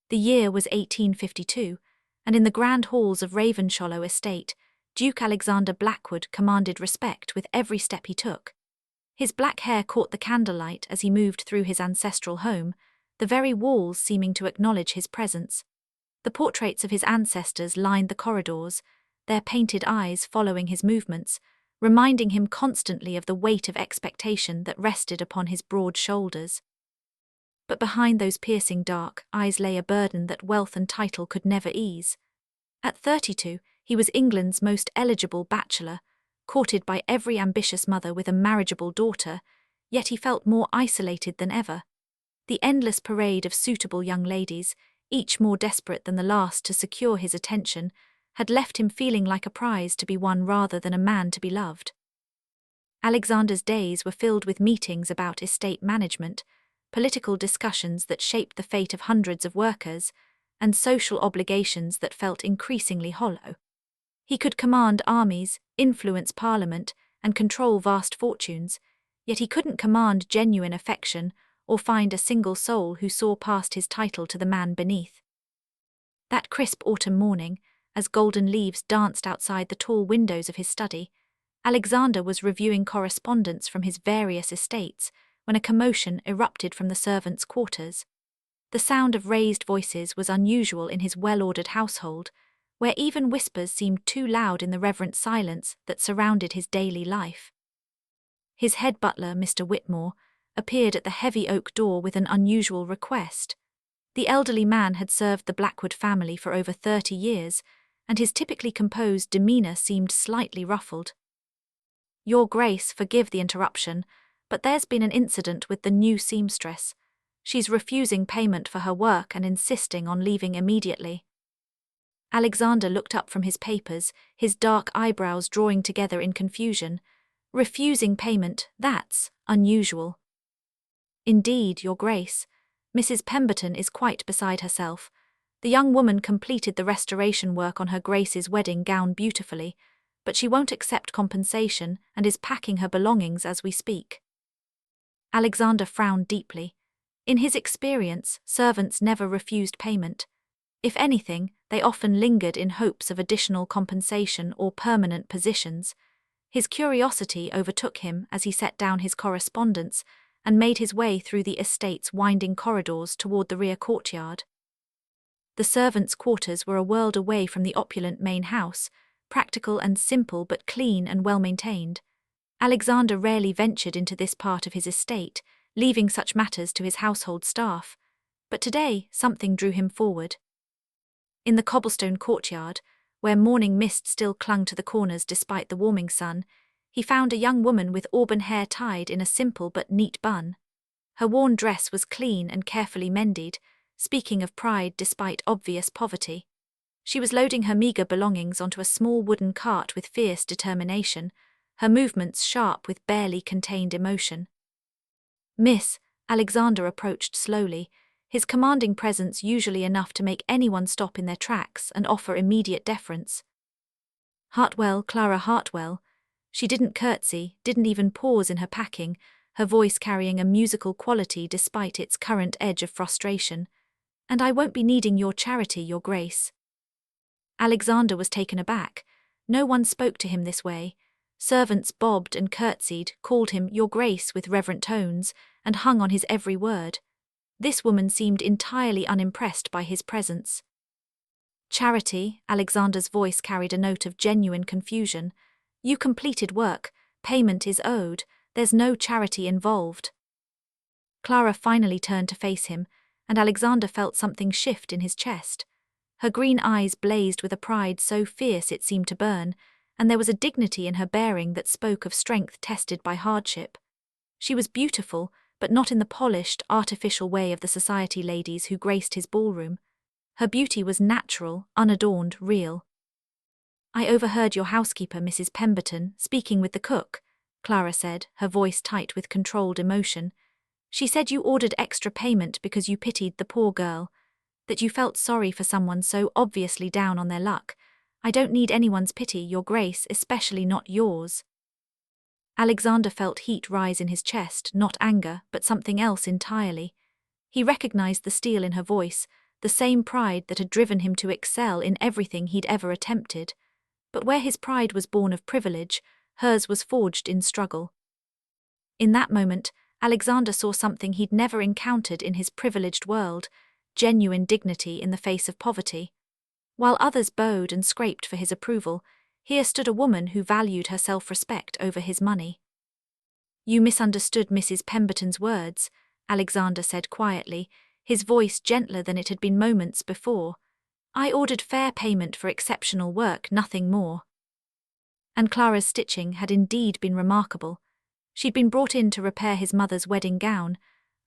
The year was 1852, and in the grand halls of Ravenshollow estate, Duke Alexander Blackwood commanded respect with every step he took. His black hair caught the candlelight as he moved through his ancestral home, the very walls seeming to acknowledge his presence. The portraits of his ancestors lined the corridors, their painted eyes following his movements, reminding him constantly of the weight of expectation that rested upon his broad shoulders. But behind those piercing dark eyes lay a burden that wealth and title could never ease. At 32, he was England's most eligible bachelor, courted by every ambitious mother with a marriageable daughter, yet he felt more isolated than ever. The endless parade of suitable young ladies, each more desperate than the last to secure his attention, had left him feeling like a prize to be won rather than a man to be loved. Alexander's days were filled with meetings about estate management, political discussions that shaped the fate of hundreds of workers, and social obligations that felt increasingly hollow. He could command armies, influence parliament, and control vast fortunes, yet he couldn't command genuine affection or find a single soul who saw past his title to the man beneath. That crisp autumn morning, as golden leaves danced outside the tall windows of his study, Alexander was reviewing correspondence from his various estates when a commotion erupted from the servants' quarters. The sound of raised voices was unusual in his well-ordered household, where even whispers seemed too loud in the reverent silence that surrounded his daily life. His head butler, Mr. Whitmore, appeared at the heavy oak door with an unusual request. The elderly man had served the Blackwood family for over 30 years, and his typically composed demeanour seemed slightly ruffled. "Your Grace, forgive the interruption, but there's been an incident with the new seamstress. She's refusing payment for her work and insisting on leaving immediately." Alexander looked up from his papers, his dark eyebrows drawing together in confusion. "Refusing payment, that's unusual." "Indeed, Your Grace. Mrs. Pemberton is quite beside herself. The young woman completed the restoration work on her Grace's wedding gown beautifully, but she won't accept compensation and is packing her belongings as we speak." Alexander frowned deeply. In his experience, servants never refused payment. If anything, they often lingered in hopes of additional compensation or permanent positions. His curiosity overtook him as he set down his correspondence and made his way through the estate's winding corridors toward the rear courtyard. The servants' quarters were a world away from the opulent main house, practical and simple but clean and well-maintained. Alexander rarely ventured into this part of his estate, leaving such matters to his household staff, but today something drew him forward. In the cobblestone courtyard, where morning mist still clung to the corners despite the warming sun, he found a young woman with auburn hair tied in a simple but neat bun. Her worn dress was clean and carefully mended, speaking of pride despite obvious poverty. She was loading her meagre belongings onto a small wooden cart with fierce determination, her movements sharp with barely contained emotion. "Miss," Alexander approached slowly, his commanding presence usually enough to make anyone stop in their tracks and offer immediate deference. "Hartwell, Clara Hartwell." She didn't curtsy, didn't even pause in her packing, her voice carrying a musical quality despite its current edge of frustration. "And I won't be needing your charity, Your Grace." Alexander was taken aback. No one spoke to him this way. Servants bobbed and curtsied, called him Your Grace with reverent tones, and hung on his every word. This woman seemed entirely unimpressed by his presence. "Charity," Alexander's voice carried a note of genuine confusion. "You completed work, payment is owed, there's no charity involved." Clara finally turned to face him, and Alexander felt something shift in his chest. Her green eyes blazed with a pride so fierce it seemed to burn, and there was a dignity in her bearing that spoke of strength tested by hardship. She was beautiful, but not in the polished, artificial way of the society ladies who graced his ballroom. Her beauty was natural, unadorned, real. "I overheard your housekeeper, Mrs. Pemberton, speaking with the cook," Clara said, her voice tight with controlled emotion. "She said you ordered extra payment because you pitied the poor girl, that you felt sorry for someone so obviously down on their luck. I don't need anyone's pity, Your Grace, especially not yours." Alexander felt heat rise in his chest, not anger, but something else entirely. He recognized the steel in her voice, the same pride that had driven him to excel in everything he'd ever attempted. But where his pride was born of privilege, hers was forged in struggle. In that moment, Alexander saw something he'd never encountered in his privileged world: genuine dignity in the face of poverty. While others bowed and scraped for his approval, here stood a woman who valued her self-respect over his money. "You misunderstood Mrs. Pemberton's words," Alexander said quietly, his voice gentler than it had been moments before. "I ordered fair payment for exceptional work, nothing more." And Clara's stitching had indeed been remarkable. She'd been brought in to repair his mother's wedding gown,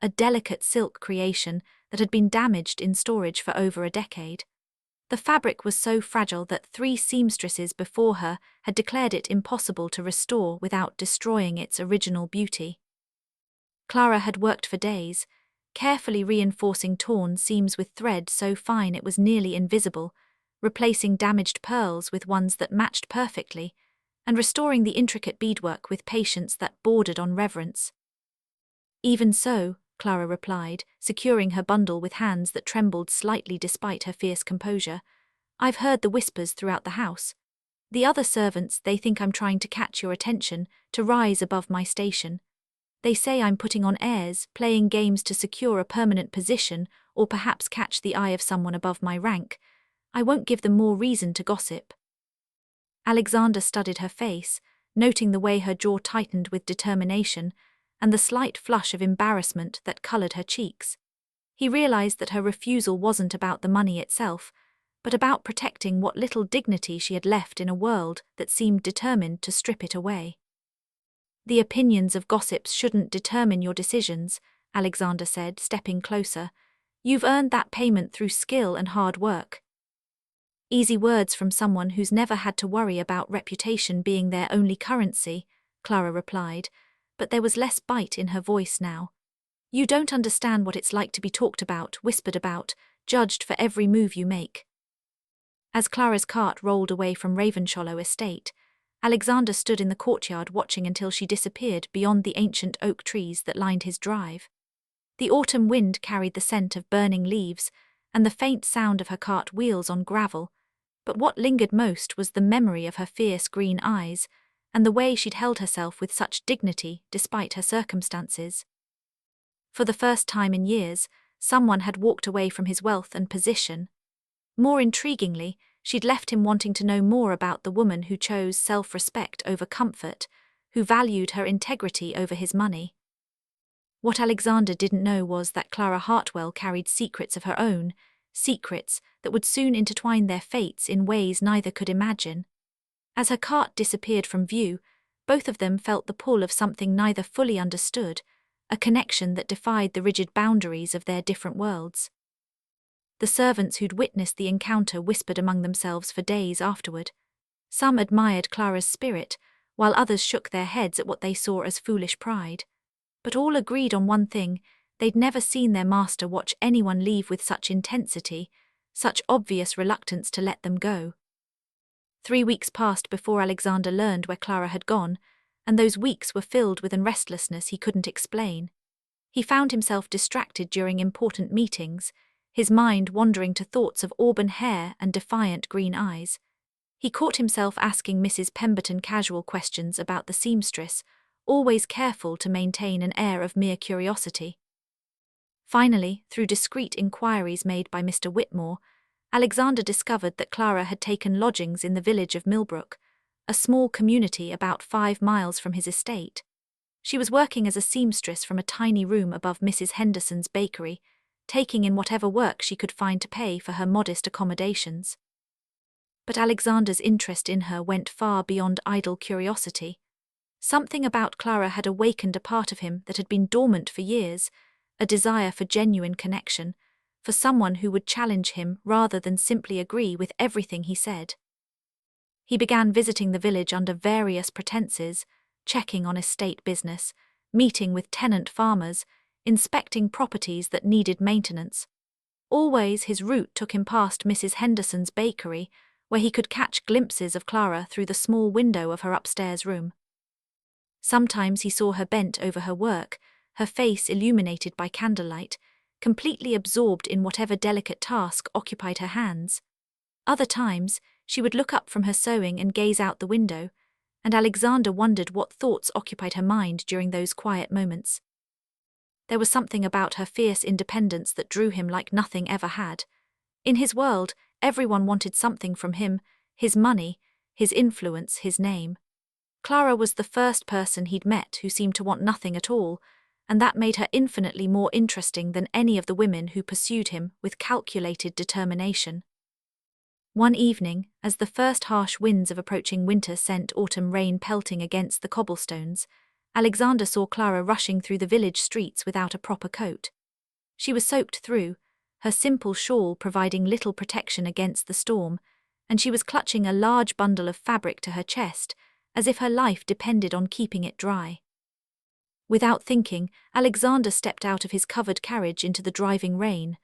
a delicate silk creation that had been damaged in storage for over a decade. The fabric was so fragile that 3 seamstresses before her had declared it impossible to restore without destroying its original beauty. Clara had worked for days, carefully reinforcing torn seams with thread so fine it was nearly invisible, replacing damaged pearls with ones that matched perfectly, and restoring the intricate beadwork with patience that bordered on reverence. "Even so," Clara replied, securing her bundle with hands that trembled slightly despite her fierce composure, "I've heard the whispers throughout the house. The other servants, they think I'm trying to catch your attention, to rise above my station. They say I'm putting on airs, playing games to secure a permanent position, or perhaps catch the eye of someone above my rank. I won't give them more reason to gossip." Alexander studied her face, noting the way her jaw tightened with determination, and the slight flush of embarrassment that colored her cheeks. He realized that her refusal wasn't about the money itself, but about protecting what little dignity she had left in a world that seemed determined to strip it away. "The opinions of gossips shouldn't determine your decisions," Alexander said, stepping closer. "You've earned that payment through skill and hard work." "Easy words from someone who's never had to worry about reputation being their only currency," Clara replied, but there was less bite in her voice now. "You don't understand what it's like to be talked about, whispered about, judged for every move you make." As Clara's cart rolled away from Ravenshollow estate, Alexander stood in the courtyard watching until she disappeared beyond the ancient oak trees that lined his drive. The autumn wind carried the scent of burning leaves and the faint sound of her cart wheels on gravel, but what lingered most was the memory of her fierce green eyes and the way she'd held herself with such dignity despite her circumstances. For the first time in years, someone had walked away from his wealth and position. More intriguingly, she'd left him wanting to know more about the woman who chose self-respect over comfort, who valued her integrity over his money. What Alexander didn't know was that Clara Hartwell carried secrets of her own, secrets that would soon intertwine their fates in ways neither could imagine. As her cart disappeared from view, both of them felt the pull of something neither fully understood, a connection that defied the rigid boundaries of their different worlds. The servants who'd witnessed the encounter whispered among themselves for days afterward. Some admired Clara's spirit, while others shook their heads at what they saw as foolish pride. But all agreed on one thing: they'd never seen their master watch anyone leave with such intensity, such obvious reluctance to let them go. 3 weeks passed before Alexander learned where Clara had gone, and those weeks were filled with a restlessness he couldn't explain. He found himself distracted during important meetings, his mind wandering to thoughts of auburn hair and defiant green eyes. He caught himself asking Mrs. Pemberton casual questions about the seamstress, always careful to maintain an air of mere curiosity. Finally, through discreet inquiries made by Mr. Whitmore, Alexander discovered that Clara had taken lodgings in the village of Millbrook, a small community about 5 miles from his estate. She was working as a seamstress from a tiny room above Mrs. Henderson's bakery, taking in whatever work she could find to pay for her modest accommodations. But Alexander's interest in her went far beyond idle curiosity. Something about Clara had awakened a part of him that had been dormant for years, a desire for genuine connection, for someone who would challenge him rather than simply agree with everything he said. He began visiting the village under various pretenses, checking on estate business, meeting with tenant farmers, inspecting properties that needed maintenance. Always his route took him past Mrs. Henderson's bakery, where he could catch glimpses of Clara through the small window of her upstairs room. Sometimes he saw her bent over her work, her face illuminated by candlelight, completely absorbed in whatever delicate task occupied her hands. Other times, she would look up from her sewing and gaze out the window, and Alexander wondered what thoughts occupied her mind during those quiet moments. There was something about her fierce independence that drew him like nothing ever had. In his world, everyone wanted something from him: his money, his influence, his name. Clara was the first person he'd met who seemed to want nothing at all, and that made her infinitely more interesting than any of the women who pursued him with calculated determination. One evening, as the first harsh winds of approaching winter sent autumn rain pelting against the cobblestones, Alexander saw Clara rushing through the village streets without a proper coat. She was soaked through, her simple shawl providing little protection against the storm, and she was clutching a large bundle of fabric to her chest, as if her life depended on keeping it dry. Without thinking, Alexander stepped out of his covered carriage into the driving rain.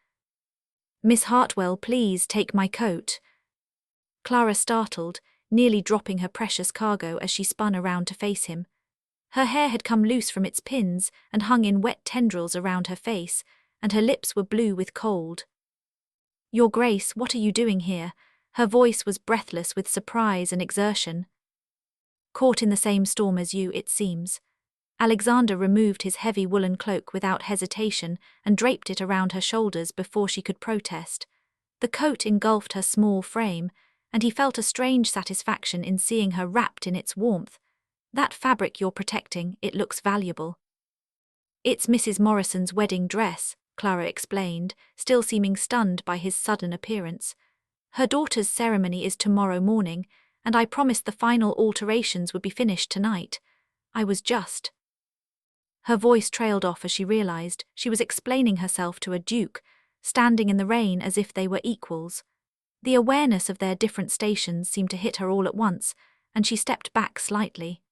"Miss Hartwell, please take my coat." Clara startled, nearly dropping her precious cargo as she spun around to face him. Her hair had come loose from its pins and hung in wet tendrils around her face, and her lips were blue with cold. "Your Grace, what are you doing here?" Her voice was breathless with surprise and exertion. "Caught in the same storm as you, it seems." Alexander removed his heavy woolen cloak without hesitation and draped it around her shoulders before she could protest. The coat engulfed her small frame, and he felt a strange satisfaction in seeing her wrapped in its warmth. "That fabric you're protecting, it looks valuable." "It's Mrs. Morrison's wedding dress," Clara explained, still seeming stunned by his sudden appearance. "Her daughter's ceremony is tomorrow morning, and I promised the final alterations would be finished tonight. I was just—" Her voice trailed off as she realized she was explaining herself to a duke, standing in the rain as if they were equals. The awareness of their different stations seemed to hit her all at once, and she stepped back slightly.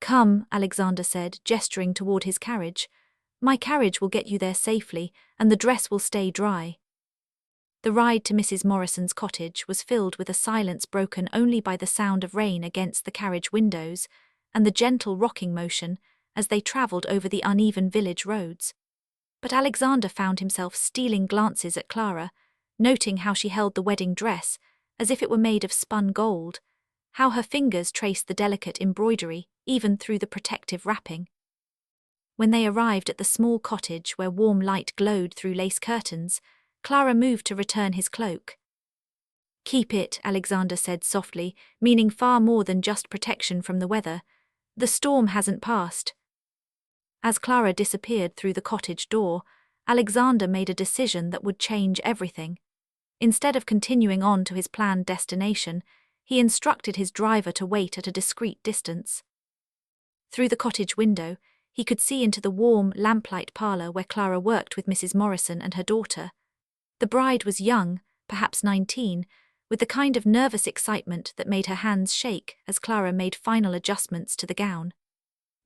"Come," Alexander said, gesturing toward his carriage. "My carriage will get you there safely, and the dress will stay dry." The ride to Mrs. Morrison's cottage was filled with a silence broken only by the sound of rain against the carriage windows and the gentle rocking motion as they travelled over the uneven village roads. But Alexander found himself stealing glances at Clara, noting how she held the wedding dress as if it were made of spun gold, how her fingers traced the delicate embroidery even through the protective wrapping. When they arrived at the small cottage where warm light glowed through lace curtains, Clara moved to return his cloak. "Keep it," Alexander said softly, meaning far more than just protection from the weather. "The storm hasn't passed." As Clara disappeared through the cottage door, Alexander made a decision that would change everything. Instead of continuing on to his planned destination, he instructed his driver to wait at a discreet distance. Through the cottage window, he could see into the warm, lamplight parlour where Clara worked with Mrs. Morrison and her daughter. The bride was young, perhaps 19, with the kind of nervous excitement that made her hands shake as Clara made final adjustments to the gown.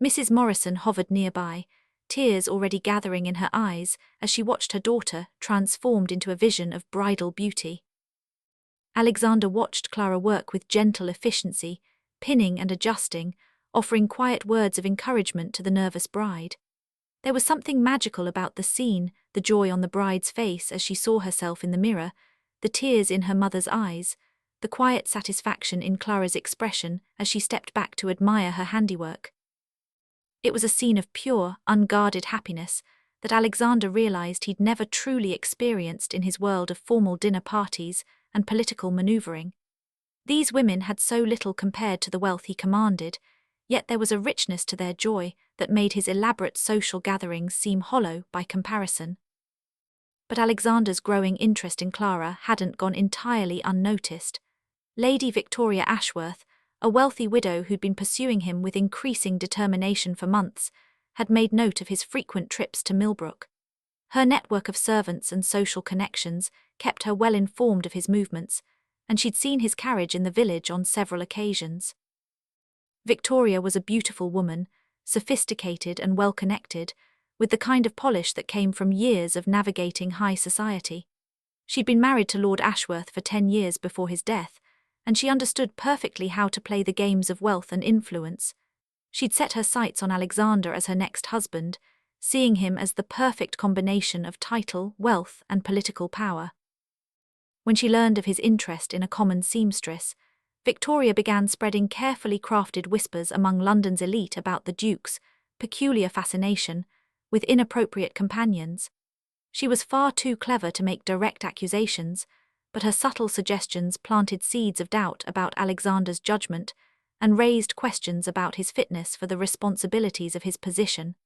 Mrs. Morrison hovered nearby, tears already gathering in her eyes as she watched her daughter transformed into a vision of bridal beauty. Alexander watched Clara work with gentle efficiency, pinning and adjusting, offering quiet words of encouragement to the nervous bride. There was something magical about the scene, the joy on the bride's face as she saw herself in the mirror, the tears in her mother's eyes, the quiet satisfaction in Clara's expression as she stepped back to admire her handiwork. It was a scene of pure, unguarded happiness that Alexander realized he'd never truly experienced in his world of formal dinner parties and political maneuvering. These women had so little compared to the wealth he commanded, yet there was a richness to their joy that made his elaborate social gatherings seem hollow by comparison. But Alexander's growing interest in Clara hadn't gone entirely unnoticed. Lady Victoria Ashworth, a wealthy widow who'd been pursuing him with increasing determination for months, had made note of his frequent trips to Millbrook. Her network of servants and social connections kept her well informed of his movements, and she'd seen his carriage in the village on several occasions. Victoria was a beautiful woman, sophisticated and well-connected, with the kind of polish that came from years of navigating high society. She'd been married to Lord Ashworth for 10 years before his death, and she understood perfectly how to play the games of wealth and influence. She'd set her sights on Alexander as her next husband, seeing him as the perfect combination of title, wealth, and political power. When she learned of his interest in a common seamstress, Victoria began spreading carefully crafted whispers among London's elite about the Duke's peculiar fascination with inappropriate companions. She was far too clever to make direct accusations, but her subtle suggestions planted seeds of doubt about Alexander's judgment and raised questions about his fitness for the responsibilities of his position.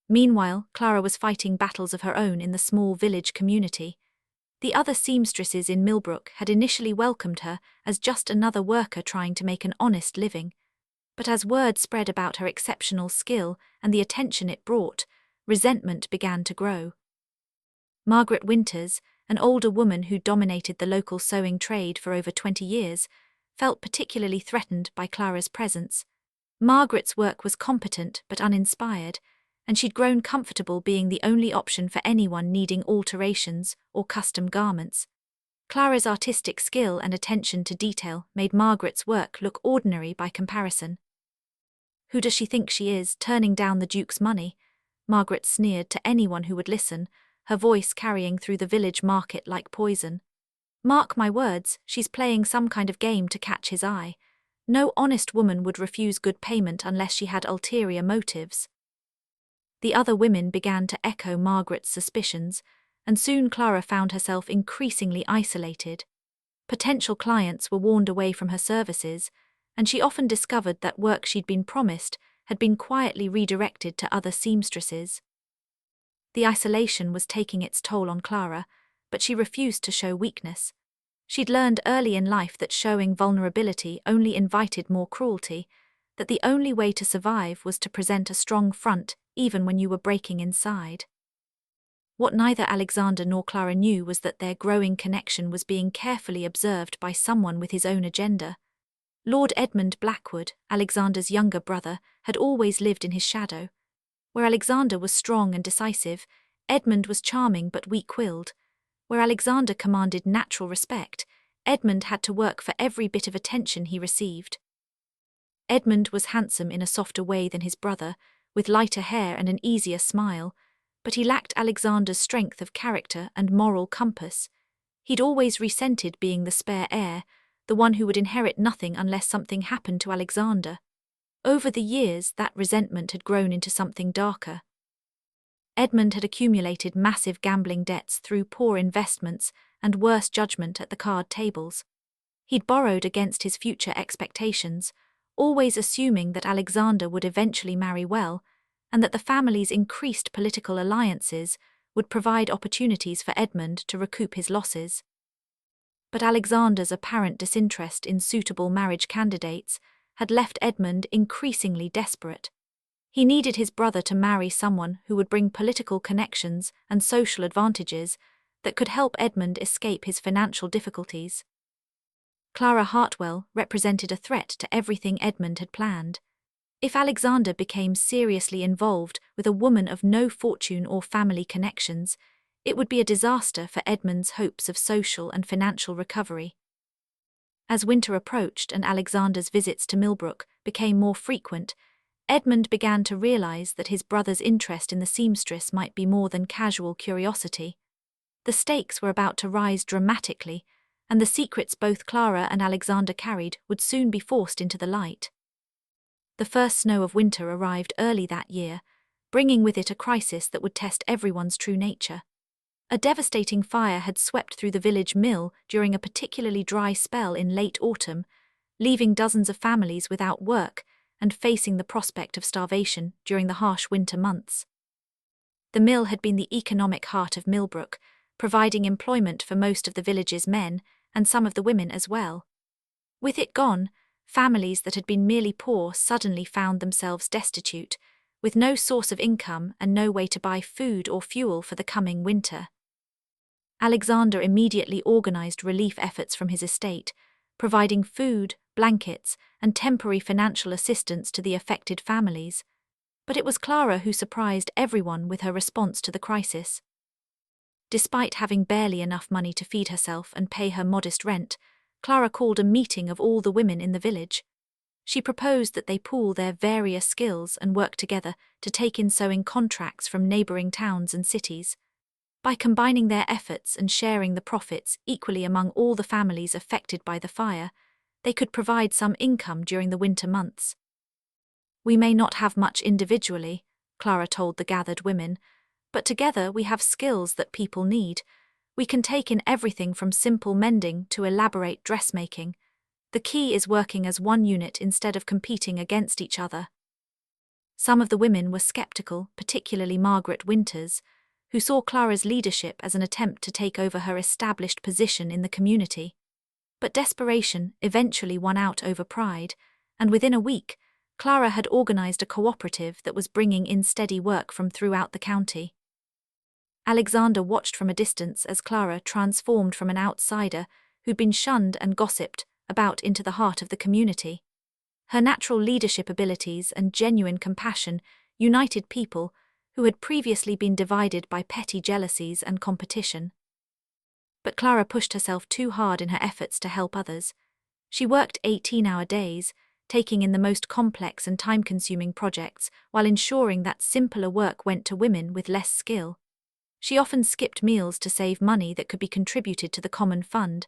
Meanwhile, Clara was fighting battles of her own in the small village community. The other seamstresses in Millbrook had initially welcomed her as just another worker trying to make an honest living, but as word spread about her exceptional skill and the attention it brought, resentment began to grow. Margaret Winters, an older woman who dominated the local sewing trade for over 20 years, felt particularly threatened by Clara's presence. Margaret's work was competent but uninspired, and she'd grown comfortable being the only option for anyone needing alterations or custom garments. Clara's artistic skill and attention to detail made Margaret's work look ordinary by comparison. "Who does she think she is, turning down the Duke's money?" Margaret sneered to anyone who would listen, her voice carrying through the village market like poison. "Mark my words, she's playing some kind of game to catch his eye. No honest woman would refuse good payment unless she had ulterior motives." The other women began to echo Margaret's suspicions, and soon Clara found herself increasingly isolated. Potential clients were warned away from her services, and she often discovered that work she'd been promised had been quietly redirected to other seamstresses. The isolation was taking its toll on Clara, but she refused to show weakness. She'd learned early in life that showing vulnerability only invited more cruelty, that the only way to survive was to present a strong front even when you were breaking inside. What neither Alexander nor Clara knew was that their growing connection was being carefully observed by someone with his own agenda. Lord Edmund Blackwood, Alexander's younger brother, had always lived in his shadow. Where Alexander was strong and decisive, Edmund was charming but weak-willed. Where Alexander commanded natural respect, Edmund had to work for every bit of attention he received. Edmund was handsome in a softer way than his brother, with lighter hair and an easier smile, but he lacked Alexander's strength of character and moral compass. He'd always resented being the spare heir, the one who would inherit nothing unless something happened to Alexander. Over the years, that resentment had grown into something darker. Edmund had accumulated massive gambling debts through poor investments and worse judgment at the card tables. He'd borrowed against his future expectations, always assuming that Alexander would eventually marry well, and that the family's increased political alliances would provide opportunities for Edmund to recoup his losses. But Alexander's apparent disinterest in suitable marriage candidates had left Edmund increasingly desperate. He needed his brother to marry someone who would bring political connections and social advantages that could help Edmund escape his financial difficulties. Clara Hartwell represented a threat to everything Edmund had planned. If Alexander became seriously involved with a woman of no fortune or family connections, it would be a disaster for Edmund's hopes of social and financial recovery. As winter approached and Alexander's visits to Millbrook became more frequent, Edmund began to realize that his brother's interest in the seamstress might be more than casual curiosity. The stakes were about to rise dramatically, and the secrets both Clara and Alexander carried would soon be forced into the light. The first snow of winter arrived early that year, bringing with it a crisis that would test everyone's true nature. A devastating fire had swept through the village mill during a particularly dry spell in late autumn, leaving dozens of families without work and facing the prospect of starvation during the harsh winter months. The mill had been the economic heart of Millbrook, providing employment for most of the village's men and some of the women as well. With it gone, families that had been merely poor suddenly found themselves destitute, with no source of income and no way to buy food or fuel for the coming winter. Alexander immediately organized relief efforts from his estate, providing food, blankets, and temporary financial assistance to the affected families. But it was Clara who surprised everyone with her response to the crisis. Despite having barely enough money to feed herself and pay her modest rent, Clara called a meeting of all the women in the village. She proposed that they pool their various skills and work together to take in sewing contracts from neighbouring towns and cities. By combining their efforts and sharing the profits equally among all the families affected by the fire, they could provide some income during the winter months. "We may not have much individually," Clara told the gathered women, "but together we have skills that people need. We can take in everything from simple mending to elaborate dressmaking. The key is working as one unit instead of competing against each other." Some of the women were skeptical, particularly Margaret Winters, who saw Clara's leadership as an attempt to take over her established position in the community. But desperation eventually won out over pride, and within a week, Clara had organised a cooperative that was bringing in steady work from throughout the county. Alexander watched from a distance as Clara transformed from an outsider who'd been shunned and gossiped about into the heart of the community. Her natural leadership abilities and genuine compassion united people who had previously been divided by petty jealousies and competition. But Clara pushed herself too hard in her efforts to help others. She worked 18-hour days, taking in the most complex and time-consuming projects while ensuring that simpler work went to women with less skill. She often skipped meals to save money that could be contributed to the common fund,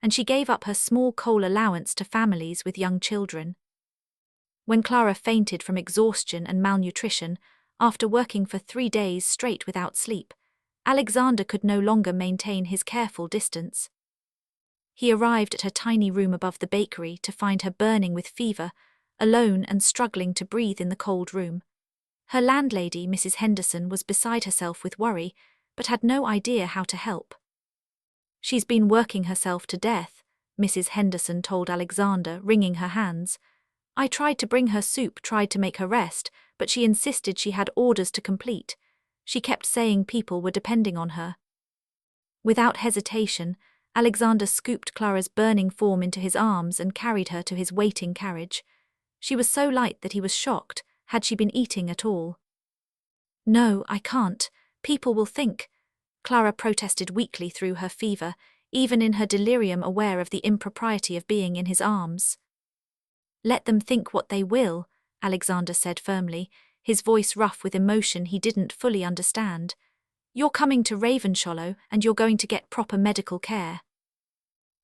and she gave up her small coal allowance to families with young children. When Clara fainted from exhaustion and malnutrition, after working for 3 days straight without sleep, Alexander could no longer maintain his careful distance. He arrived at her tiny room above the bakery to find her burning with fever, alone and struggling to breathe in the cold room. Her landlady, Mrs. Henderson, was beside herself with worry, but had no idea how to help. "She's been working herself to death," Mrs. Henderson told Alexander, wringing her hands. "I tried to bring her soup, tried to make her rest, but she insisted she had orders to complete. She kept saying people were depending on her." Without hesitation, Alexander scooped Clara's burning form into his arms and carried her to his waiting carriage. She was so light that he was shocked. Had she been eating at all? "No, I can't. People will think," Clara protested weakly through her fever, even in her delirium aware of the impropriety of being in his arms. "Let them think what they will," Alexander said firmly, his voice rough with emotion he didn't fully understand. "You're coming to Ravenshollow and you're going to get proper medical care."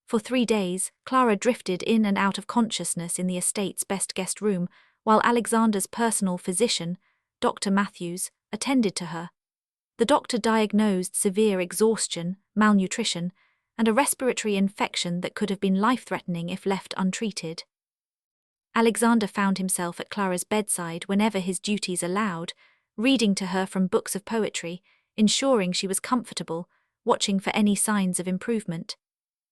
For 3 days, Clara drifted in and out of consciousness in the estate's best guest room, while Alexander's personal physician, Dr. Matthews, attended to her. The doctor diagnosed severe exhaustion, malnutrition, and a respiratory infection that could have been life-threatening if left untreated. Alexander found himself at Clara's bedside whenever his duties allowed, reading to her from books of poetry, ensuring she was comfortable, watching for any signs of improvement.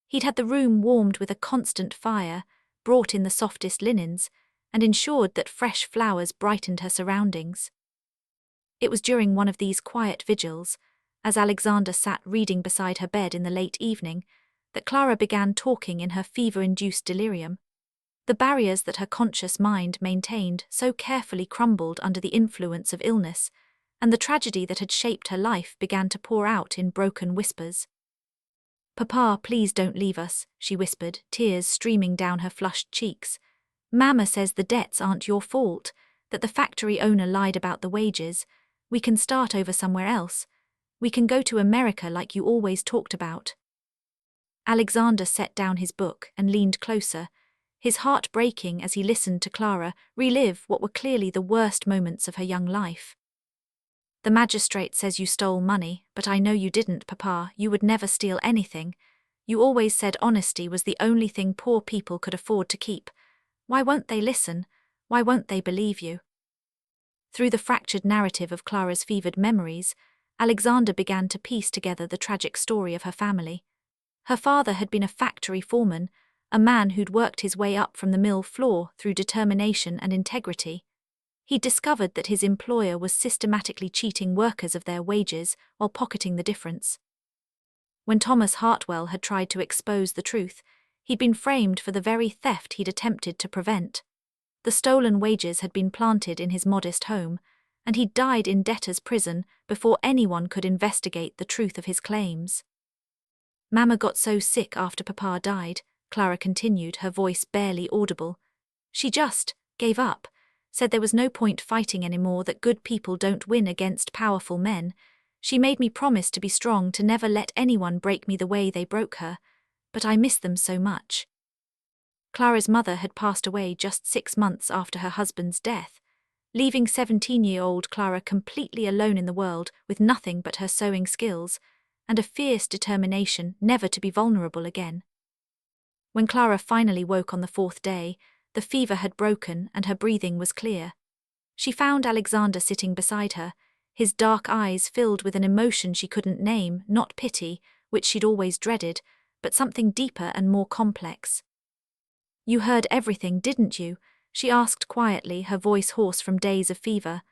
He'd had the room warmed with a constant fire, brought in the softest linens, and ensured that fresh flowers brightened her surroundings. It was during one of these quiet vigils, as Alexander sat reading beside her bed in the late evening, that Clara began talking in her fever-induced delirium. The barriers that her conscious mind maintained so carefully crumbled under the influence of illness, and the tragedy that had shaped her life began to pour out in broken whispers. "Papa, please don't leave us," she whispered, tears streaming down her flushed cheeks. "Mama says the debts aren't your fault, that the factory owner lied about the wages. We can start over somewhere else. We can go to America like you always talked about." Alexander set down his book and leaned closer, his heart breaking as he listened to Clara relive what were clearly the worst moments of her young life. "The magistrate says you stole money, but I know you didn't, Papa. You would never steal anything. You always said honesty was the only thing poor people could afford to keep. Why won't they listen? Why won't they believe you?" Through the fractured narrative of Clara's fevered memories, Alexander began to piece together the tragic story of her family. Her father had been a factory foreman, a man who'd worked his way up from the mill floor through determination and integrity. He discovered that his employer was systematically cheating workers of their wages while pocketing the difference. When Thomas Hartwell had tried to expose the truth, he'd been framed for the very theft he'd attempted to prevent. The stolen wages had been planted in his modest home, and he'd died in debtor's prison before anyone could investigate the truth of his claims. "Mama got so sick after Papa died," Clara continued, her voice barely audible. She just gave up, said there was no point fighting anymore, that good people don't win against powerful men. She made me promise to be strong, to never let anyone break me the way they broke her. But I miss them so much. Clara's mother had passed away just 6 months after her husband's death, leaving 17-year-old Clara completely alone in the world with nothing but her sewing skills and a fierce determination never to be vulnerable again. When Clara finally woke on the 4th day, the fever had broken and her breathing was clear. She found Alexander sitting beside her, his dark eyes filled with an emotion she couldn't name, not pity, which she'd always dreaded, but something deeper and more complex. "You heard everything, didn't you?" she asked quietly, her voice hoarse from days of fever.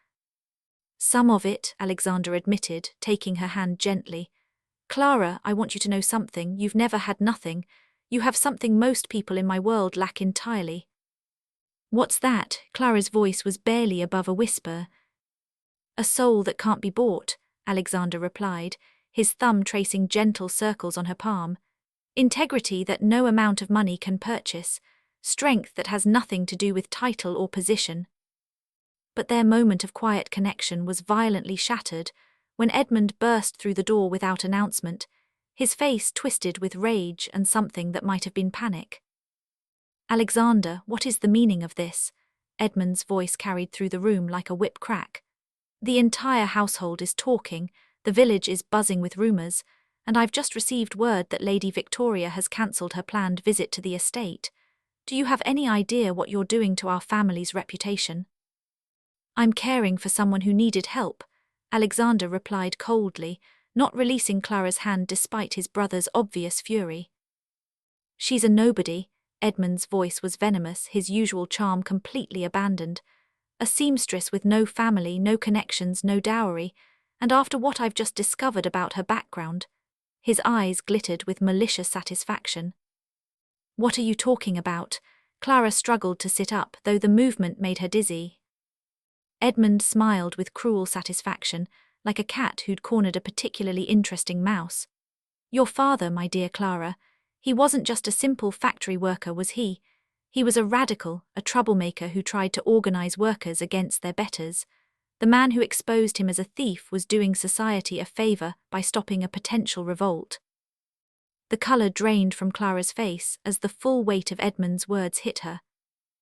"Some of it," Alexander admitted, taking her hand gently. "Clara, I want you to know something. You've never had nothing. You have something most people in my world lack entirely." "What's that?" Clara's voice was barely above a whisper. "A soul that can't be bought," Alexander replied, his thumb tracing gentle circles on her palm. "Integrity that no amount of money can purchase. Strength that has nothing to do with title or position." But their moment of quiet connection was violently shattered when Edmund burst through the door without announcement, his face twisted with rage and something that might have been panic. "Alexander, what is the meaning of this?" Edmund's voice carried through the room like a whip crack. "The entire household is talking, the village is buzzing with rumours, and I've just received word that Lady Victoria has cancelled her planned visit to the estate. Do you have any idea what you're doing to our family's reputation?" "I'm caring for someone who needed help," Alexander replied coldly, not releasing Clara's hand despite his brother's obvious fury. "She's a nobody," Edmund's voice was venomous, his usual charm completely abandoned. "A seamstress with no family, no connections, no dowry, and after what I've just discovered about her background." His eyes glittered with malicious satisfaction. "What are you talking about?" Clara struggled to sit up, though the movement made her dizzy. Edmund smiled with cruel satisfaction, like a cat who'd cornered a particularly interesting mouse. "Your father, my dear Clara, he wasn't just a simple factory worker, was he? He was a radical, a troublemaker who tried to organize workers against their betters. The man who exposed him as a thief was doing society a favor by stopping a potential revolt." The color drained from Clara's face as the full weight of Edmund's words hit her.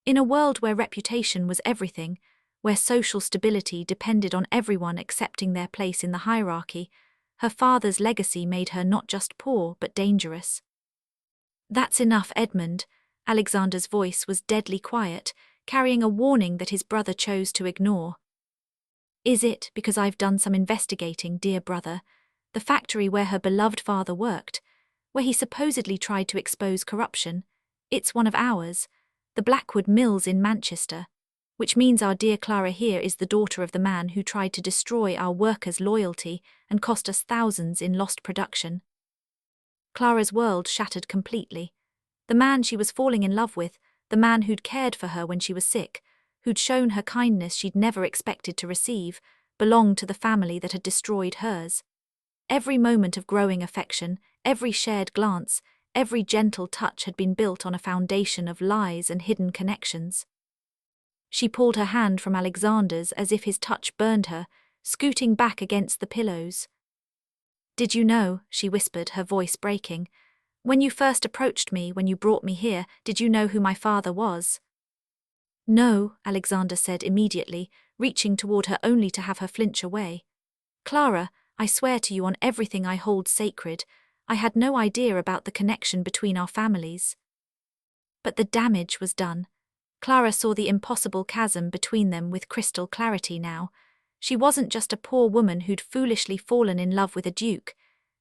In a world where reputation was everything, where social stability depended on everyone accepting their place in the hierarchy, her father's legacy made her not just poor but dangerous. "That's enough, Edmund." Alexander's voice was deadly quiet, carrying a warning that his brother chose to ignore. "Is it because I've done some investigating, dear brother? The factory where her beloved father worked, where he supposedly tried to expose corruption, it's one of ours, the Blackwood Mills in Manchester, which means our dear Clara here is the daughter of the man who tried to destroy our workers' loyalty and cost us thousands in lost production." Clara's world shattered completely. The man she was falling in love with, the man who'd cared for her when she was sick, who'd shown her kindness she'd never expected to receive, belonged to the family that had destroyed hers. Every moment of growing affection, every shared glance, every gentle touch had been built on a foundation of lies and hidden connections. She pulled her hand from Alexander's as if his touch burned her, scooting back against the pillows. "Did you know," she whispered, her voice breaking, "when you first approached me, when you brought me here, did you know who my father was?" "No," Alexander said immediately, reaching toward her only to have her flinch away. "Clara, I swear to you on everything I hold sacred, I had no idea about the connection between our families." But the damage was done. Clara saw the impossible chasm between them with crystal clarity now. She wasn't just a poor woman who'd foolishly fallen in love with a duke.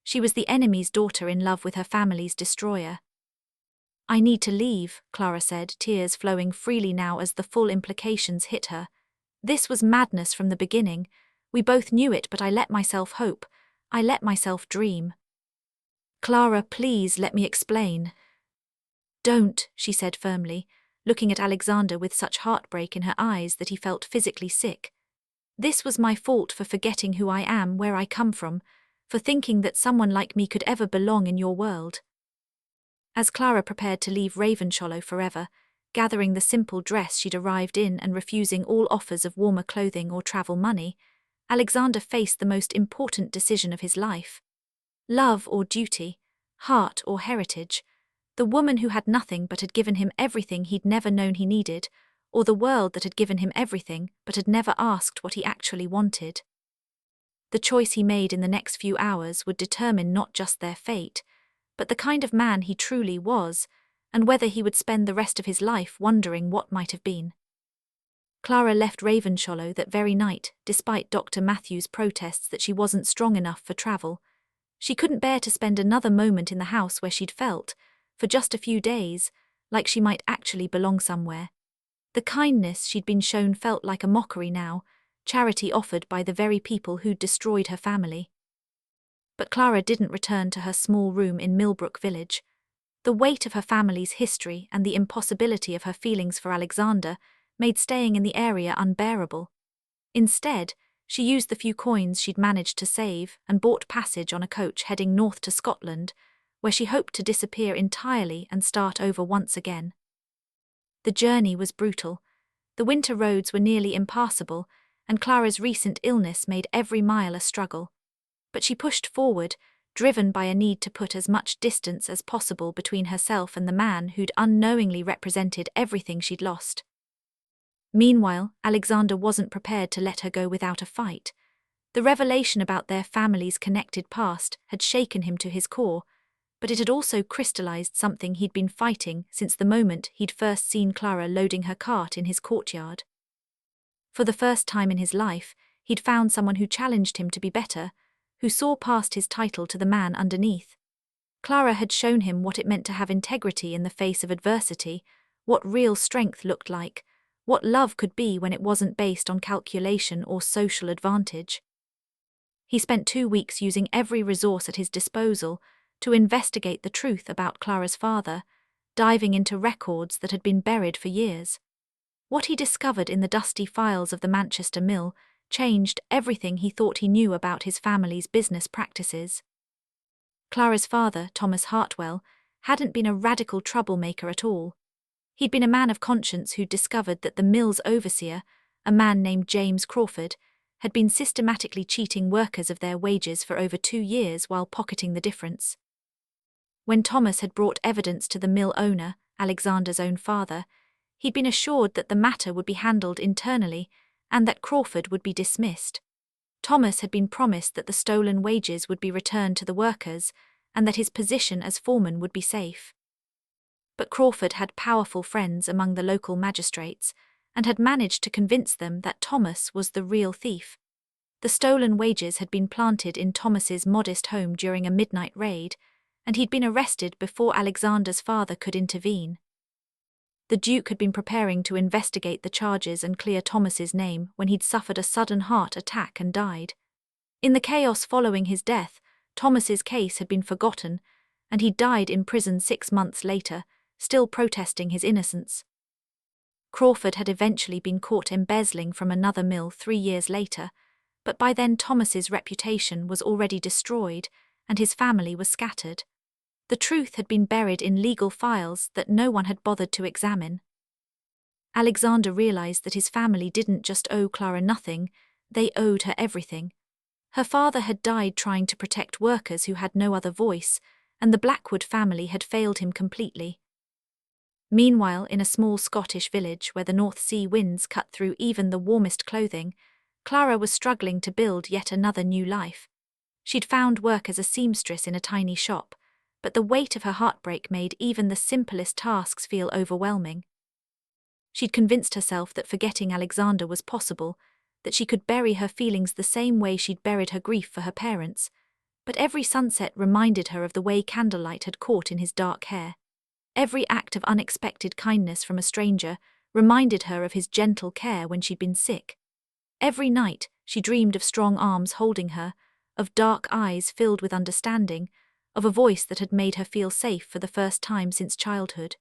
She was the enemy's daughter in love with her family's destroyer. "I need to leave," Clara said, tears flowing freely now as the full implications hit her. "This was madness from the beginning. We both knew it, but I let myself hope. I let myself dream." "Clara, please let me explain." "Don't," she said firmly, looking at Alexander with such heartbreak in her eyes that he felt physically sick. "This was my fault for forgetting who I am, where I come from, for thinking that someone like me could ever belong in your world." As Clara prepared to leave Ravenshollow forever, gathering the simple dress she'd arrived in and refusing all offers of warmer clothing or travel money, Alexander faced the most important decision of his life. Love or duty, heart or heritage, the woman who had nothing but had given him everything he'd never known he needed, or the world that had given him everything but had never asked what he actually wanted. The choice he made in the next few hours would determine not just their fate, but the kind of man he truly was, and whether he would spend the rest of his life wondering what might have been. Clara left Ravenshollow that very night, despite Dr. Matthew's protests that she wasn't strong enough for travel. She couldn't bear to spend another moment in the house where she'd felt, for just a few days, like she might actually belong somewhere. The kindness she'd been shown felt like a mockery now, charity offered by the very people who'd destroyed her family. But Clara didn't return to her small room in Millbrook Village. The weight of her family's history and the impossibility of her feelings for Alexander made staying in the area unbearable. Instead, she used the few coins she'd managed to save and bought passage on a coach heading north to Scotland, where she hoped to disappear entirely and start over once again. The journey was brutal. The winter roads were nearly impassable, and Clara's recent illness made every mile a struggle. But she pushed forward, driven by a need to put as much distance as possible between herself and the man who'd unknowingly represented everything she'd lost. Meanwhile, Alexander wasn't prepared to let her go without a fight. The revelation about their family's connected past had shaken him to his core, but it had also crystallized something he'd been fighting since the moment he'd first seen Clara loading her cart in his courtyard. For the first time in his life, he'd found someone who challenged him to be better, who saw past his title to the man underneath. Clara had shown him what it meant to have integrity in the face of adversity, what real strength looked like, what love could be when it wasn't based on calculation or social advantage. He spent 2 weeks using every resource at his disposal to investigate the truth about Clara's father, diving into records that had been buried for years. What he discovered in the dusty files of the Manchester mill changed everything he thought he knew about his family's business practices. Clara's father, Thomas Hartwell, hadn't been a radical troublemaker at all. He'd been a man of conscience who'd discovered that the mill's overseer, a man named James Crawford, had been systematically cheating workers of their wages for over 2 years while pocketing the difference. When Thomas had brought evidence to the mill owner, Alexander's own father, he'd been assured that the matter would be handled internally and that Crawford would be dismissed. Thomas had been promised that the stolen wages would be returned to the workers and that his position as foreman would be safe. But Crawford had powerful friends among the local magistrates and had managed to convince them that Thomas was the real thief. The stolen wages had been planted in Thomas's modest home during a midnight raid, and he'd been arrested before Alexander's father could intervene. The Duke had been preparing to investigate the charges and clear Thomas's name when he'd suffered a sudden heart attack and died. In the chaos following his death, Thomas's case had been forgotten, and he died in prison 6 months later, still protesting his innocence. Crawford had eventually been caught embezzling from another mill 3 years later, but by then Thomas's reputation was already destroyed and his family was scattered. The truth had been buried in legal files that no one had bothered to examine. Alexander realized that his family didn't just owe Clara nothing, they owed her everything. Her father had died trying to protect workers who had no other voice, and the Blackwood family had failed him completely. Meanwhile, in a small Scottish village where the North Sea winds cut through even the warmest clothing, Clara was struggling to build yet another new life. She'd found work as a seamstress in a tiny shop, but the weight of her heartbreak made even the simplest tasks feel overwhelming. She'd convinced herself that forgetting Alexander was possible, that she could bury her feelings the same way she'd buried her grief for her parents, but every sunset reminded her of the way candlelight had caught in his dark hair. Every act of unexpected kindness from a stranger reminded her of his gentle care when she'd been sick. Every night she dreamed of strong arms holding her, of dark eyes filled with understanding, of a voice that had made her feel safe for the first time since childhood.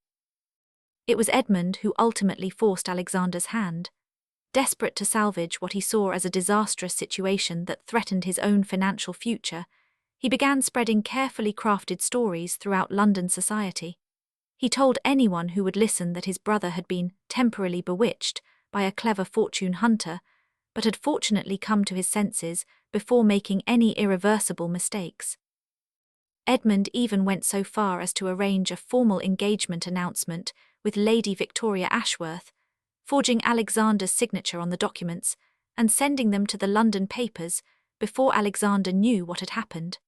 It was Edmund who ultimately forced Alexander's hand. Desperate to salvage what he saw as a disastrous situation that threatened his own financial future, he began spreading carefully crafted stories throughout London society. He told anyone who would listen that his brother had been temporarily bewitched by a clever fortune hunter, but had fortunately come to his senses before making any irreversible mistakes. Edmund even went so far as to arrange a formal engagement announcement with Lady Victoria Ashworth, forging Alexander's signature on the documents and sending them to the London papers before Alexander knew what had happened.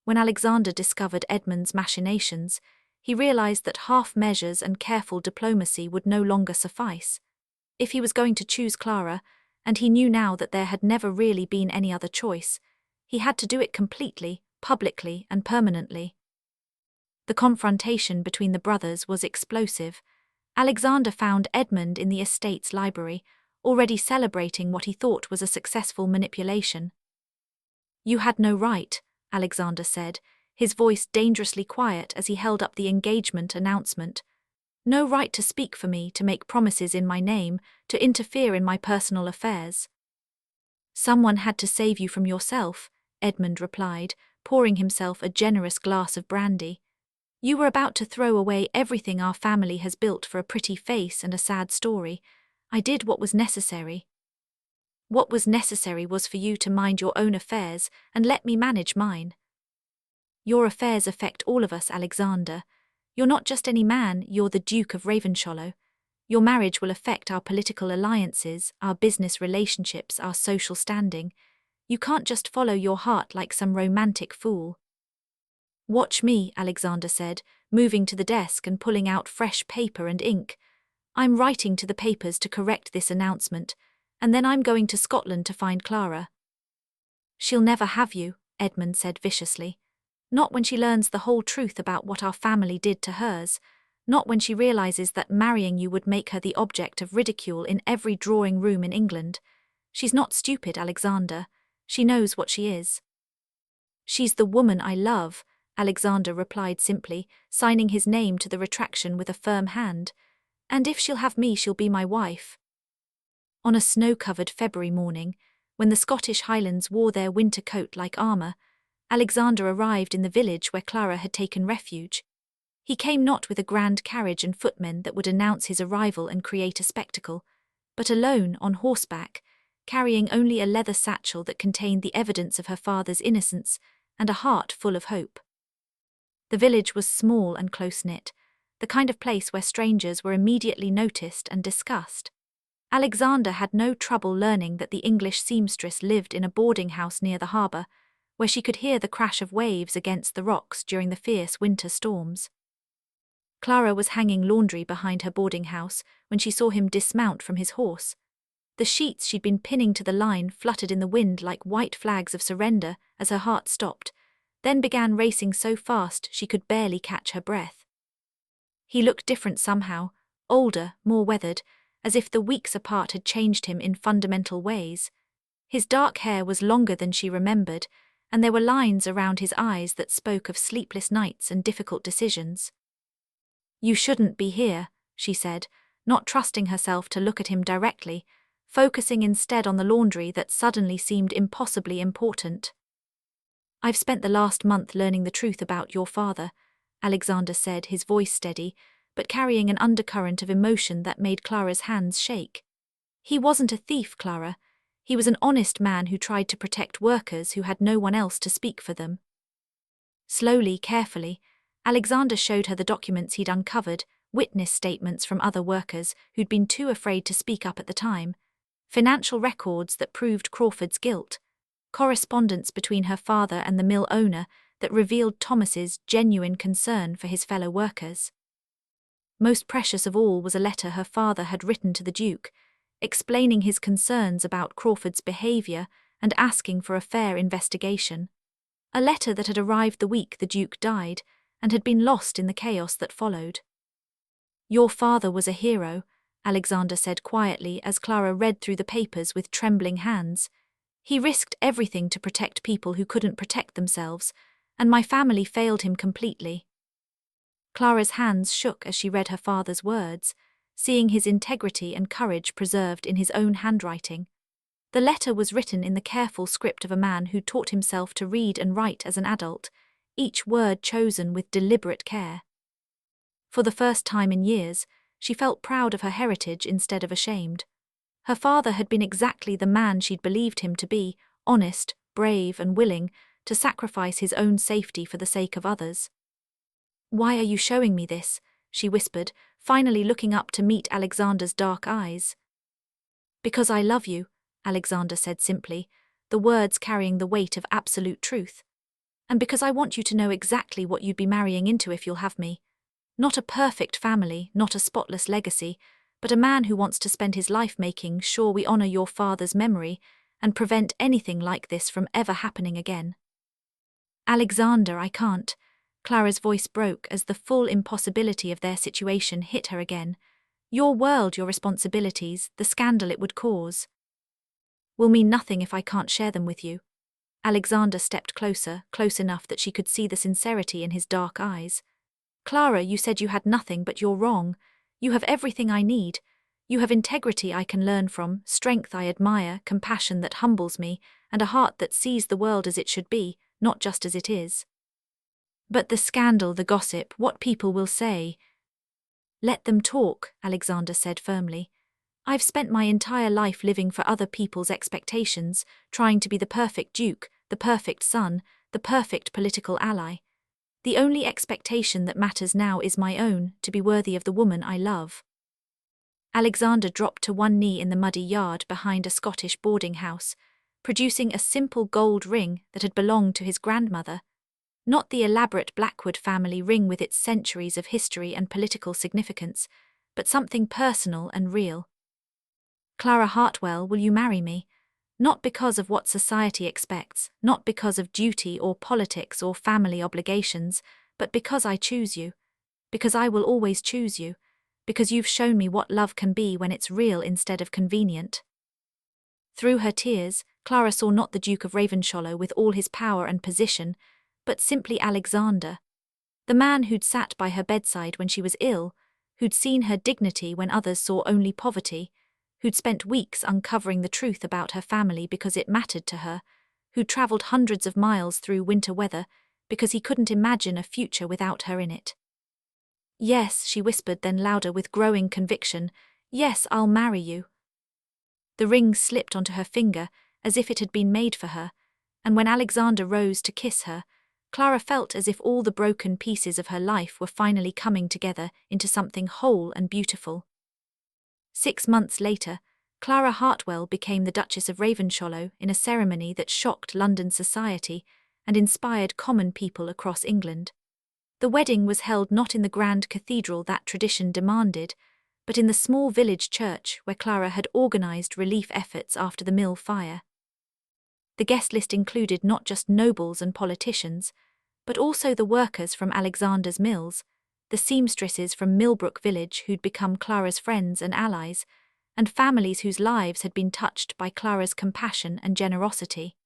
When Alexander discovered Edmund's machinations, he realized that half measures and careful diplomacy would no longer suffice. If he was going to choose Clara, and he knew now that there had never really been any other choice, he had to do it completely, publicly and permanently. The confrontation between the brothers was explosive. Alexander found Edmund in the estate's library, already celebrating what he thought was a successful manipulation. "You had no right," Alexander said, his voice dangerously quiet as he held up the engagement announcement. "No right to speak for me, to make promises in my name, to interfere in my personal affairs." "Someone had to save you from yourself," Edmund replied, pouring himself a generous glass of brandy. "You were about to throw away everything our family has built for a pretty face and a sad story. I did what was necessary." "What was necessary was for you to mind your own affairs and let me manage mine." "Your affairs affect all of us, Alexander. You're not just any man, you're the Duke of Ravenshollow. Your marriage will affect our political alliances, our business relationships, our social standing. You can't just follow your heart like some romantic fool." "Watch me," Alexander said, moving to the desk and pulling out fresh paper and ink. "I'm writing to the papers to correct this announcement, and then I'm going to Scotland to find Clara." "She'll never have you," Edmund said viciously. "Not when she learns the whole truth about what our family did to hers. Not when she realizes that marrying you would make her the object of ridicule in every drawing room in England. She's not stupid, Alexander. She knows what she is." "She's the woman I love," Alexander replied simply, signing his name to the retraction with a firm hand. "And if she'll have me, she'll be my wife." On a snow-covered February morning, when the Scottish Highlands wore their winter coat like armour, Alexander arrived in the village where Clara had taken refuge. He came not with a grand carriage and footmen that would announce his arrival and create a spectacle, but alone, on horseback, carrying only a leather satchel that contained the evidence of her father's innocence and a heart full of hope. The village was small and close-knit, the kind of place where strangers were immediately noticed and discussed. Alexander had no trouble learning that the English seamstress lived in a boarding house near the harbour, where she could hear the crash of waves against the rocks during the fierce winter storms. Clara was hanging laundry behind her boarding house when she saw him dismount from his horse. The sheets she'd been pinning to the line fluttered in the wind like white flags of surrender as her heart stopped, then began racing so fast she could barely catch her breath. He looked different somehow, older, more weathered, as if the weeks apart had changed him in fundamental ways. His dark hair was longer than she remembered, and there were lines around his eyes that spoke of sleepless nights and difficult decisions. "You shouldn't be here," she said, not trusting herself to look at him directly, focusing instead on the laundry that suddenly seemed impossibly important. "I've spent the last month learning the truth about your father," Alexander said, his voice steady, but carrying an undercurrent of emotion that made Clara's hands shake. "He wasn't a thief, Clara. He was an honest man who tried to protect workers who had no one else to speak for them." Slowly, carefully, Alexander showed her the documents he'd uncovered, witness statements from other workers who'd been too afraid to speak up at the time, financial records that proved Crawford's guilt, correspondence between her father and the mill owner that revealed Thomas's genuine concern for his fellow workers. Most precious of all was a letter her father had written to the Duke, explaining his concerns about Crawford's behaviour and asking for a fair investigation. A letter that had arrived the week the Duke died and had been lost in the chaos that followed. "Your father was a hero," Alexander said quietly as Clara read through the papers with trembling hands. "He risked everything to protect people who couldn't protect themselves, and my family failed him completely." Clara's hands shook as she read her father's words, seeing his integrity and courage preserved in his own handwriting. The letter was written in the careful script of a man who taught himself to read and write as an adult, each word chosen with deliberate care. For the first time in years, she felt proud of her heritage instead of ashamed. Her father had been exactly the man she'd believed him to be, honest, brave, and willing to sacrifice his own safety for the sake of others. "Why are you showing me this?" she whispered, finally looking up to meet Alexander's dark eyes. "Because I love you," Alexander said simply, the words carrying the weight of absolute truth. "And because I want you to know exactly what you'd be marrying into if you'll have me. Not a perfect family, not a spotless legacy, but a man who wants to spend his life making sure we honor your father's memory and prevent anything like this from ever happening again." "Alexander, I can't." Clara's voice broke as the full impossibility of their situation hit her again. "Your world, your responsibilities, the scandal it would cause will mean nothing if I can't share them with you." Alexander stepped closer, close enough that she could see the sincerity in his dark eyes. "Clara, you said you had nothing, but you're wrong. You have everything I need. You have integrity I can learn from, strength I admire, compassion that humbles me, and a heart that sees the world as it should be, not just as it is. But the scandal, the gossip, what people will say—" "Let them talk," Alexander said firmly. "I've spent my entire life living for other people's expectations, trying to be the perfect duke, the perfect son, the perfect political ally. The only expectation that matters now is my own, to be worthy of the woman I love." Alexander dropped to one knee in the muddy yard behind a Scottish boarding house, producing a simple gold ring that had belonged to his grandmother. Not the elaborate Blackwood family ring with its centuries of history and political significance, but something personal and real. "Clara Hartwell, will you marry me? Not because of what society expects, not because of duty or politics or family obligations, but because I choose you. Because I will always choose you. Because you've shown me what love can be when it's real instead of convenient." Through her tears, Clara saw not the Duke of Ravenshollow with all his power and position, but simply Alexander, the man who'd sat by her bedside when she was ill, who'd seen her dignity when others saw only poverty, who'd spent weeks uncovering the truth about her family because it mattered to her, who'd travelled hundreds of miles through winter weather because he couldn't imagine a future without her in it. "Yes," she whispered, then louder with growing conviction, "yes, I'll marry you." The ring slipped onto her finger as if it had been made for her, and when Alexander rose to kiss her, Clara felt as if all the broken pieces of her life were finally coming together into something whole and beautiful. 6 months later, Clara Hartwell became the Duchess of Ravenshollow in a ceremony that shocked London society and inspired common people across England. The wedding was held not in the grand cathedral that tradition demanded, but in the small village church where Clara had organised relief efforts after the mill fire. The guest list included not just nobles and politicians, but also the workers from Alexander's mills, the seamstresses from Millbrook village who'd become Clara's friends and allies, and families whose lives had been touched by Clara's compassion and generosity.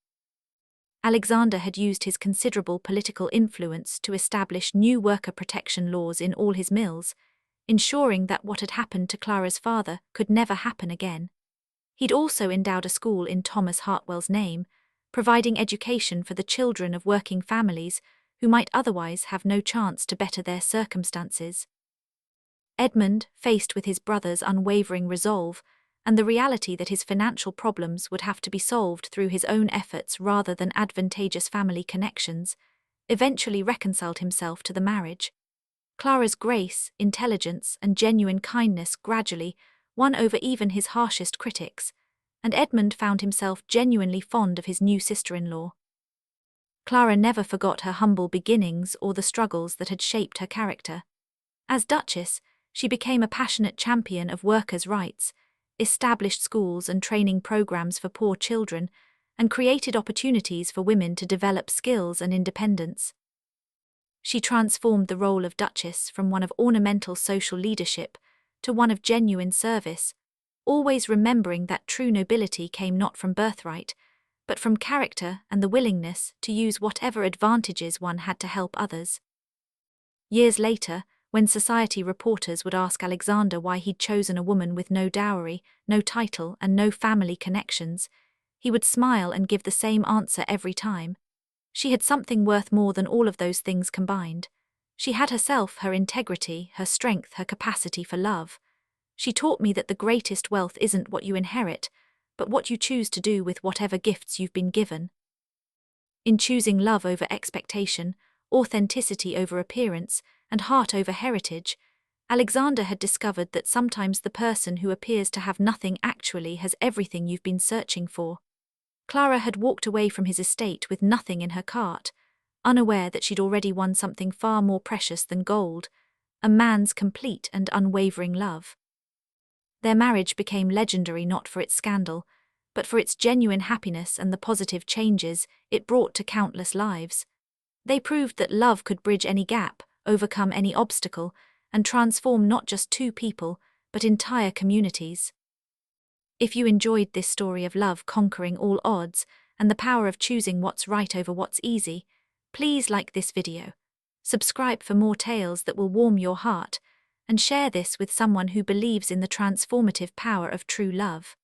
Alexander had used his considerable political influence to establish new worker protection laws in all his mills, ensuring that what had happened to Clara's father could never happen again. He'd also endowed a school in Thomas Hartwell's name, providing education for the children of working families who might otherwise have no chance to better their circumstances. Edmund, faced with his brother's unwavering resolve and the reality that his financial problems would have to be solved through his own efforts rather than advantageous family connections, eventually reconciled himself to the marriage. Clara's grace, intelligence, and genuine kindness gradually won over even his harshest critics, and Edmund found himself genuinely fond of his new sister-in-law. Clara never forgot her humble beginnings or the struggles that had shaped her character. As Duchess, she became a passionate champion of workers' rights, established schools and training programs for poor children, and created opportunities for women to develop skills and independence. She transformed the role of Duchess from one of ornamental social leadership to one of genuine service, always remembering that true nobility came not from birthright, but from character and the willingness to use whatever advantages one had to help others. Years later, when society reporters would ask Alexander why he'd chosen a woman with no dowry, no title, and no family connections, he would smile and give the same answer every time. She had something worth more than all of those things combined. She had herself, her integrity, her strength, her capacity for love. She taught me that the greatest wealth isn't what you inherit, but what you choose to do with whatever gifts you've been given. In choosing love over expectation, authenticity over appearance, and heart over heritage, Alexander had discovered that sometimes the person who appears to have nothing actually has everything you've been searching for. Clara had walked away from his estate with nothing in her cart, unaware that she'd already won something far more precious than gold, a man's complete and unwavering love. Their marriage became legendary not for its scandal, but for its genuine happiness and the positive changes it brought to countless lives. They proved that love could bridge any gap, overcome any obstacle, and transform not just two people, but entire communities. If you enjoyed this story of love conquering all odds and the power of choosing what's right over what's easy, please like this video, subscribe for more tales that will warm your heart, and share this with someone who believes in the transformative power of true love.